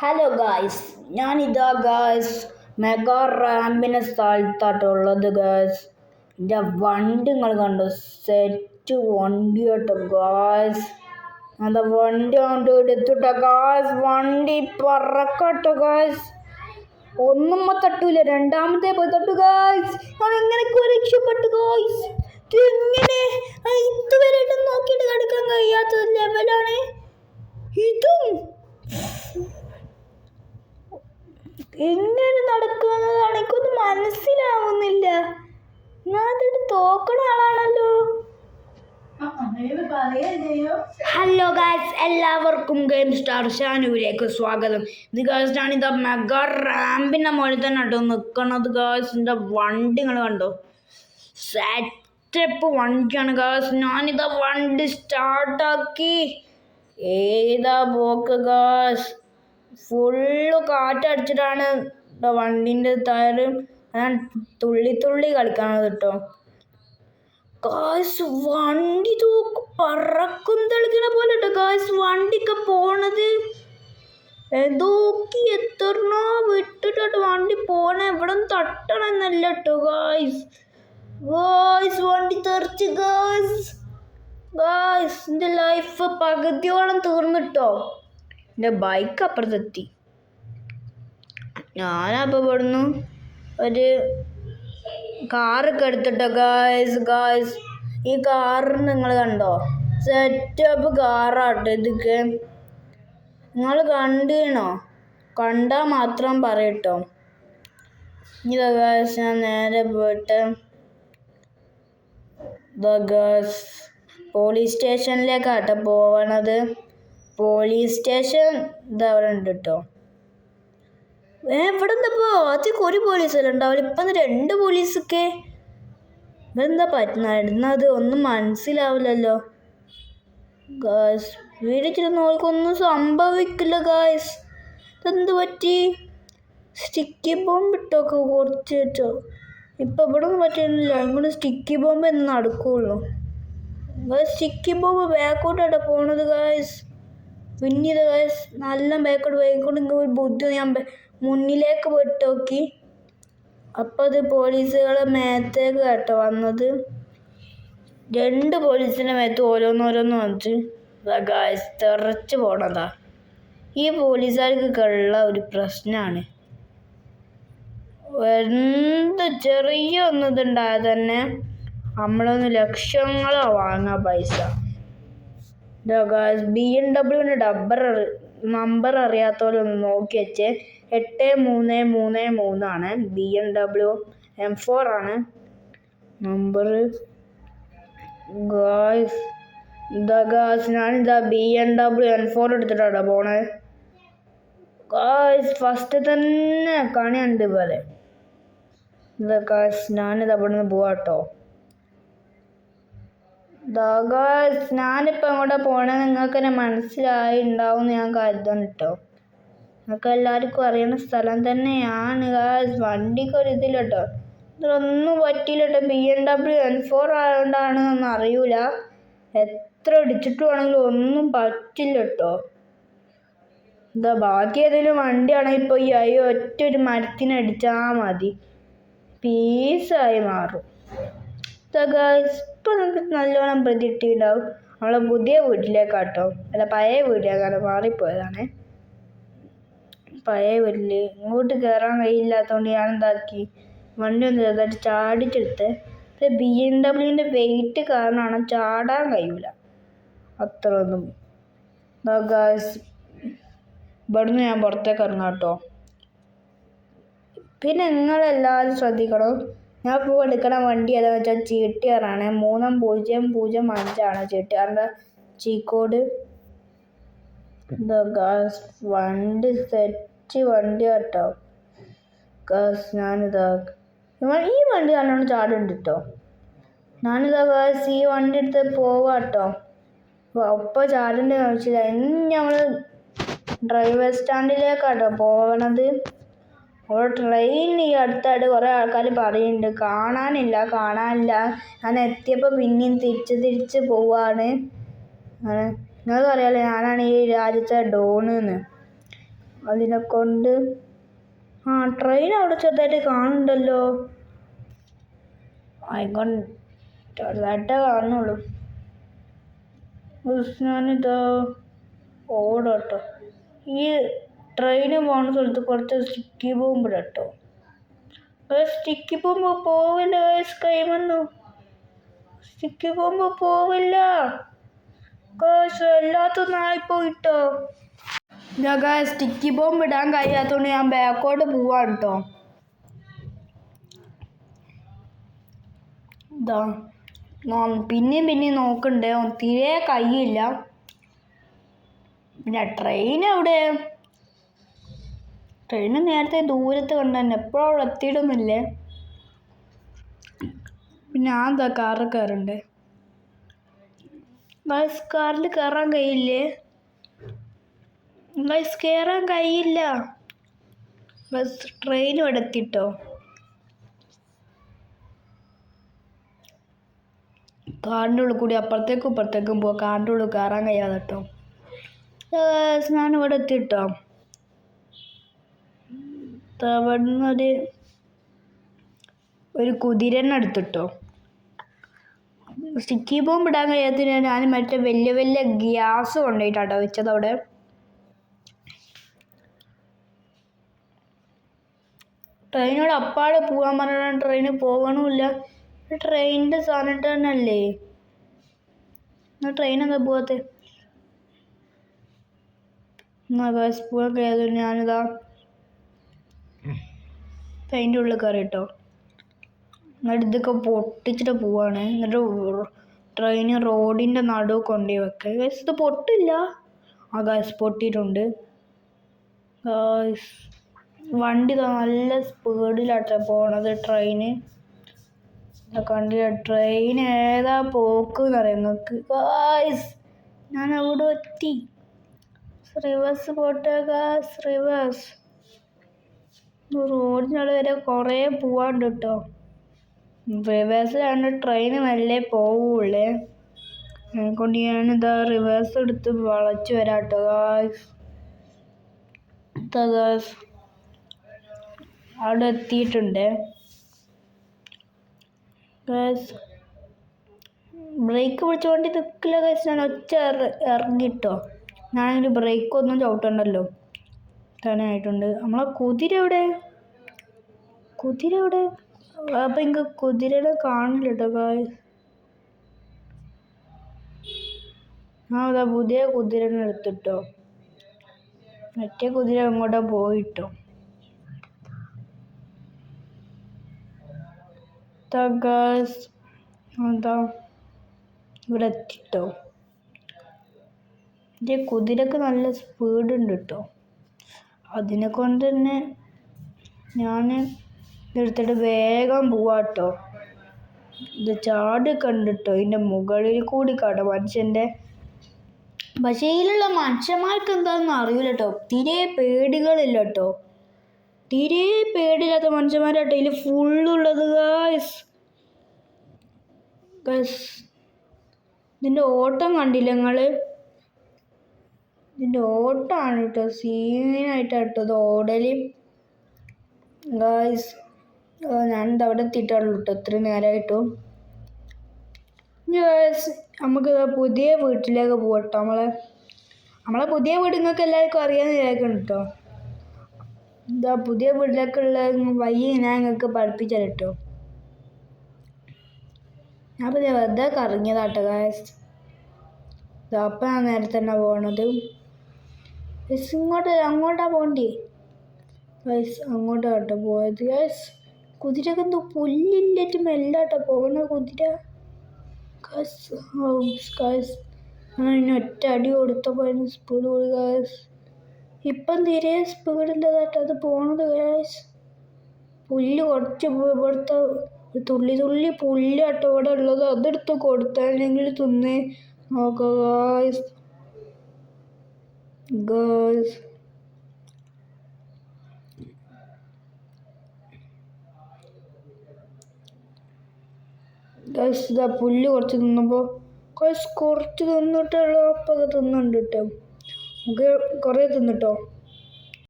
Hello guys, ഞാനിതാ guys mega റാമ്പിനെ സ്ഥലത്താട്ടുള്ളത് guys. എൻ്റെ വണ്ടി നിങ്ങൾ കണ്ടു, സെറ്റ് വണ്ടി കേട്ടോ ഗായ്സ്. അത് വണ്ടി കൊണ്ട് എടുത്തിട്ട ഗായ്സ്, വണ്ടി പറക്കട്ടോ ഗായ്സ്. ഒന്നും തട്ടൂല, രണ്ടാമത്തെ പോയി തട്ടു ഗായ്സ്. അതെങ്ങനെയൊക്കെ രക്ഷപ്പെട്ടു ഗായ്സ്. ഇതെങ്ങനെ ഇതുവരെ നോക്കിയിട്ട് കിടക്കാൻ കഴിയാത്ത ലെവലാണ് ഇതും. എങ്ങനെ നടക്കുന്നതാണ് എനിക്കൊന്നും മനസ്സിലാവുന്നില്ല. ഞാൻ അതിട്ട് തോക്കണ ആളാണല്ലോ. ഹലോ ഗായ്സ്, എല്ലാവർക്കും ഗെയിം സ്റ്റാർ ഷാനൂരിലേക്ക് സ്വാഗതം. ഇത് ഗായ്സ്, ഞാനിതാ മെഗാ റാമ്പിൻ്റെ മുകളിൽ തന്നെ കേട്ടോ നിൽക്കണത് ഗായ്സ്. എൻ്റെ വണ്ടി നിങ്ങൾ കണ്ടോ, സെറ്റപ്പ് വണ്ടിയാണ് ഗായ്സ്. ഞാനിതാ വണ്ടി സ്റ്റാർട്ടാക്കി, ഏതാ പോക്ക് ഗായ്സ്. ഫുള്ള് കാറ്റടിച്ചിട്ടാണ് വണ്ടിൻ്റെ ടയറ് ഞാൻ തുള്ളി തുള്ളി കളിക്കണത് കേട്ടോ ഗായ്സ്. വണ്ടി പറക്കും തെളിക്കണ പോലെ കേട്ടോ ഗായ്സ് വണ്ടിയൊക്കെ പോണത്. ഏതൊക്കെ എത്തണോ വിട്ടിട്ടോ വണ്ടി പോണ, ഇവിടെ തട്ടണം എന്നല്ല കേട്ടോ ഗായ്സ്. വണ്ടി തെറിച്ച് ഗായ്സ്. എൻ്റെ ലൈഫ് പകുതിയോളം തീർന്നിട്ടോ. എൻ്റെ ബൈക്ക് അപ്പുറത്തെത്തി. ഞാനപ്പോൾ ഇവിടുന്ന് ഒരു കാറൊക്കെ എടുത്തിട്ടോ ഗായ്സ്. ഈ കാറ് നിങ്ങൾ കണ്ടോ, സെറ്റപ്പ് കാറാട്ടോ ഇതൊക്കെ. നിങ്ങൾ കണ്ടീണോ? കണ്ടാൽ മാത്രം പറയട്ടോ. ഇതാ ഗായ്സ്, ഞാൻ നേരെ പോയിട്ട് പോലീസ് സ്റ്റേഷനിലേക്കാട്ടോ പോവണത്. പോലീസ് സ്റ്റേഷൻ ഇതാ അവിടെ ഉണ്ട് കേട്ടോ. ഇവിടെ എന്താ ആദ്യമൊക്കെ ഒരു പോലീസല്ല ഉണ്ടാവില്ല, ഇപ്പം 2 പോലീസൊക്കെ. ഇതെന്താ നടന്നത് ഒന്നും മനസ്സിലാവില്ലല്ലോ ഗായ്സ്. വീടിച്ചിട്ട് നോക്കൊന്നും സംഭവിക്കില്ല ഗായ്സ്. ഇതെന്ത് പറ്റി? സ്റ്റിക്കി ബോംബ് ഇട്ടൊക്കെ കുറച്ച് വെച്ചോ. ഇപ്പം ഇവിടെ ഒന്നും പറ്റുന്നില്ല. ഇവിടെ സ്റ്റിക്കി ബോംബ് എന്ന് നടക്കുള്ളൂ. സ്റ്റിക്കി ബോംബ് ബാക്കോട്ടാട്ടോ പോണത് ഗായ്സ്. പിന്നീട് ഗായ്സ് നല്ല ബാക്കോട്ട് പോയിക്കൊണ്ട് ഒരു ബുദ്ധി ഞാൻ മുന്നിലേക്ക് പോയിട്ട് നോക്കി. അപ്പോൾ അത് പോലീസുകളെ മേത്തേക്ക് കേട്ടോ വന്നത്. 2 പോലീസിൻ്റെ മേത്ത് ഓരോന്നോരോന്ന് വന്നിട്ട് ഗായ്സ് തെറിച്ച് പോണതാ. ഈ പോലീസുകാർക്ക് ഉള്ള ഒരു പ്രശ്നമാണ്. എന്ത് ചെറിയ ഒന്നിതുണ്ടായാൽ തന്നെ നമ്മളൊന്ന് ലക്ഷങ്ങളോ വാങ്ങാൻ പൈസ. BMW നമ്പർ അറിയാത്തവരൊന്ന് നോക്കി വെച്ച് 8333 ആണ്. BMW M4 ആണ് നമ്പർ ഗായ്സ്. ഞാനിതാ BMW M4 എടുത്തിട്ടാണ് പോണേ ഗായ്സ്. ഫസ്റ്റ് തന്നെ കണിയുണ്ട് പോലെ. ഞാനിതാ ഇവിടെ നിന്ന് പോവാട്ടോ. ഞാനിപ്പോൾ അങ്ങോട്ടാ പോണേ നിങ്ങൾക്ക് തന്നെ മനസ്സിലായി ഉണ്ടാവും ഞാൻ കരുതണം കേട്ടോ. നിങ്ങൾക്ക് എല്ലാവർക്കും അറിയുന്ന സ്ഥലം തന്നെയാണ് ഗായ്സ്. വണ്ടിക്ക് ഒരു ഇതില്ല കേട്ടോ, ഇതൊന്നും പറ്റിയില്ല കേട്ടോ. BMW M4 ആയതുകൊണ്ടാണെന്നൊന്നും അറിയൂല. എത്ര ഇടിച്ചിട്ട് വേണമെങ്കിലും ഒന്നും പറ്റില്ല കേട്ടോ. ബാക്കി ഏതെങ്കിലും വണ്ടിയാണെങ്കിൽ ഇപ്പോൾ ഈ ഒറ്റ ഒരു മരത്തിനടിച്ചാൽ മതി, പീസായി മാറും ഗായ്സ്. ഇപ്പം നമുക്ക് നല്ലോണം പ്രതീക്ഷിക്കുന്നുണ്ടാവും നമ്മളെ പുതിയ വീട്ടിലേക്കാട്ടോ. അല്ല, പഴയ വീട്ടിലേക്കാണ്, മാറിപ്പോയതാണ്. പഴയ വീട്ടിൽ ഇങ്ങോട്ട് കയറാൻ കഴിയില്ലാത്തതുകൊണ്ട് ഞാൻ എന്താക്കി, വണ്ടി ഒന്ന് ചെറുതായിട്ട് ചാടിച്ചെടുത്ത്. BMW വെയിറ്റ് കാരണമാണ് ചാടാൻ കഴിയൂല അത്ര ഒന്നും ഗായ്സ്. ഇവിടുന്ന് ഞാൻ പുറത്തേക്ക് ഇറങ്ങാം കേട്ടോ. പിന്നെ നിങ്ങളെല്ലാവരും ശ്രദ്ധിക്കണം, ഞാൻ ഇപ്പോൾ എടുക്കണ വണ്ടി ഏതാണെന്ന് വെച്ചാൽ GTR ആണ്. 3005 ആണ് GTRൻ്റെ ചീക്കോഡ്. വണ്ടി സെറ്റ് വണ്ടി കേട്ടോ ഗായ്സ്. ഈ വണ്ടി നല്ലോണം ചാടുണ്ട് കേട്ടോ. ഗായ്സ് ഈ വണ്ടി എടുത്ത് പോവാട്ടോ. ഒപ്പം ചാടേണ്ട ആവശ്യമില്ല. ഇനി നമ്മൾ ഡ്രൈവർ സ്റ്റാൻഡിലേക്കാട്ടോ പോകണത്. അവിടെ ട്രെയിൻ ഈ അടുത്തായിട്ട് കുറേ ആൾക്കാർ പറയുന്നുണ്ട് കാണാനില്ല. ഞാൻ എത്തിയപ്പോൾ പിന്നെയും തിരിച്ച് പോവാണ്. നിങ്ങൾക്കറിയാലോ ഞാനാണ് ഈ രാജ്യത്തെ ഡോണെന്ന്. അതിനെ കൊണ്ട് ട്രെയിൻ അവിടെ ചെറുതായിട്ട് കാണുന്നുണ്ടല്ലോ. ആയിക്കൊണ്ട് ചെറുതായിട്ടേ കാണുന്നുള്ളൂ. ഞാനിതാ ഓടട്ടോ. ഈ ട്രെയിന് പോകുന്ന സ്ഥലത്ത് കുറച്ച് സ്റ്റിക്കി ബോംബ് ഇടട്ടോ. സ്റ്റിക്കി ബോംബ് പോവില്ല ഗൈസ്, കൈവന്നു. സ്റ്റിക്കി ബോംബ് പോവില്ല ഗൈസ്, എല്ലാത്തൊന്നായിപ്പോയിട്ടോ. സ്റ്റിക്കി ബോംബ് ഇടാൻ കഴിയാത്തോണ്ട് ഞാൻ ബാക്കോട്ട് പോവാണ് കേട്ടോ. ഇതാ പിന്നെയും നോക്കണ്ടേ, തീരെ കയ്യില്ല. പിന്നെ ട്രെയിൻ എവിടെ? ട്രെയിൻ നേരത്തെ ദൂരത്ത് കണ്ടു തന്നെ, എപ്പോഴും അവിടെ എത്തിയിട്ടൊന്നുമില്ലേ. പിന്നെ ഞാൻ എന്താ കാറിൽ കയറണ്ടേ. കാറിൽ കയറാൻ കഴിയില്ലേ? കയറാൻ കഴിയില്ല. ട്രെയിൻ ഇവിടെ എത്തിട്ടോ. കാറിൻ്റെ ഉള്ളിൽ കൂടി അപ്പുറത്തേക്കും ഇപ്പുറത്തേക്കും പോവാം. കാറിൻ്റെ ഉള്ളിൽ കയറാൻ കഴിയാതെ കേട്ടോ. ഞാനിവിടെ എത്തിട്ടോ. അവിടുന്ന് ഒരു കുതിരനെ എടുത്തിട്ടോ. സ്റ്റിക്കി ബോംബ് ഇടാൻ കഴിയാത്തതിന് ഞാൻ മറ്റേ വലിയ ഗ്യാസ് കൊണ്ടുപോയിട്ടാട്ടോ വെച്ചത് അവിടെ. ട്രെയിനോട് അപ്പാടെ പോകാൻ പറഞ്ഞാൽ ട്രെയിന് പോകണമില്ല. ട്രെയിനിൻ്റെ സാധനം തന്നെ അല്ലേ. ട്രെയിൻ എന്താ പോകാത്തെ? പോകാൻ കഴിയാതെ ഞാനിതാ ട്രെയിനിൻ്റെ ഉള്ളിൽ കയറിട്ടോ. എന്നിട്ട് ഇതൊക്കെ പൊട്ടിച്ചിട്ട് പോവാണ്. എന്നിട്ട് ട്രെയിന് റോഡിൻ്റെ നടുവ് കൊണ്ടുപോയി വെക്കുക. ഗൈസ് ഇത് പൊട്ടില്ല. ഗൈസ് പൊട്ടിയിട്ടുണ്ട്. വണ്ടി നല്ല സ്പീഡിലാട്ടോ പോണത്. ട്രെയിന് കണ്ടില്ല, ട്രെയിൻ ഏതാ പോക്ക് എന്നറിയാം നിങ്ങൾക്ക് ഗൈസ്. ഞാൻ അവിടെ എത്തി. റിവേഴ്സ് പോട്ടെ ഗൈസ്, റിവേഴ്സ്. റോഡിനുള്ള വരെ കുറേ പോവാണ്ട് കേട്ടോ. റിവേഴ്സിലാണ് ട്രെയിൻ മെല്ലെ പോവുള്ളേ. അതുകൊണ്ട് ഞാനിതാ റിവേഴ്സ് എടുത്ത് വളച്ച് വരാം കേട്ടോ ഗൈസ്. അവിടെ എത്തിയിട്ടുണ്ട് ഗൈസ്. ബ്രേക്ക് പിടിച്ചുകൊണ്ട് നിൽക്കില്ല ഗൈസ്. ഞാൻ ഒറ്റ ഇറങ്ങിട്ടോ. ഞാനതിന് ബ്രേക്കൊന്നും ചവിട്ടണ്ടല്ലോ. തന്നെ ആയിട്ടുണ്ട്. നമ്മളെ കുതിര എവിടെ? അപ്പം എനിക്ക് കുതിരനെ കാണില്ല കേട്ടോ ഗൈസ്. അതാ പുതിയ കുതിരനെ എടുത്തിട്ടോ. മറ്റേ കുതിര അങ്ങോട്ടാ പോയിട്ടോ. അതാ ഇവിടെ എത്തിട്ടോ. എൻ്റെ കുതിരക്ക് നല്ല സ്പീഡുണ്ട് കേട്ടോ. അതിനെ കൊണ്ട് തന്നെ ഞാൻ എടുത്തിട്ട് വേഗം പോവാട്ടോ. ഇത് ചാടി കണ്ടിട്ടോ. ഇതിൻ്റെ മുകളിൽ കൂടി മനുഷ്യൻ്റെ. പക്ഷേ ഇതിലുള്ള മനുഷ്യന്മാർക്ക് എന്താണെന്ന് അറിയില്ല കേട്ടോ. തീരെ പേടികളില്ല കേട്ടോ. തീരെ പേടിയില്ലാത്ത മനുഷ്യന്മാരാട്ടോ ഇതിൽ ഫുള്ളുള്ളത് ഗൈസ്. ഇതിൻ്റെ ഓട്ടം കണ്ടില്ല നിങ്ങൾ? ഇതിൻ്റെ ഓട്ടമാണ് കേട്ടോ. സീനായിട്ടാണ് കേട്ടോ ഇത് ഓടൽ ഗൈസ്. ഞാനിത് അവിടെ എത്തിയിട്ടുള്ളൂ കേട്ടോ. ഇത്രയും നേരമായിട്ടും. ഗൈസ് നമുക്ക് പുതിയ വീട്ടിലേക്ക് പോകട്ടോ. നമ്മളെ പുതിയ വീട് നിങ്ങൾക്ക് എല്ലാവർക്കും അറിയാമെന്ന് വിചാരിക്കണം കേട്ടോ. പുതിയ വീട്ടിലേക്കുള്ള വഴി ഞാൻ നിങ്ങൾക്ക് പഠിപ്പിച്ചു തരാം കേട്ടോ. ഞാൻ ഇപ്പോൾ വെറുതെ കറങ്ങിയതാട്ടോ ഗൈസ്. അപ്പം ഞാൻ നേരത്തെ തന്നെ പോകണത്. അങ്ങോട്ടാ പോകണ്ടേ ഗൈസ്? അങ്ങോട്ടാ കേട്ടോ പോയത് ഗൈസ്. കുതിരക്ക് എന്തോ പുല്ലില്ലിട്ട് മെല്ലാട്ടോ പോകണ കുതിര ഗൈസ്. ഞാൻ ഒറ്റ അടി കൊടുത്തപ്പോൾ അതിന് സ്പീഡ് കൂടി ഗൈസ്. ഇപ്പം തീരെ സ്പീഡില്ലാതാട്ടോ അത് പോണത് ഗൈസ്. പുല്ല് കുറച്ച് ഇവിടുത്തെ തുള്ളി പുല്ലാട്ടോ ഇവിടെ ഉള്ളത്. അതെടുത്ത് കൊടുത്താലെങ്കിൽ തിന്ന് നോക്കുക ഗൈസ്. ഇതാ പുല്ല് കുറച്ച് തിന്നപ്പോൾ കുറച്ച് തിന്നിട്ടുള്ളൂ. അപ്പം അത് തിന്നുന്നുണ്ട് കേട്ടോ. നമുക്ക് കുറേ തിന്നിട്ടോ.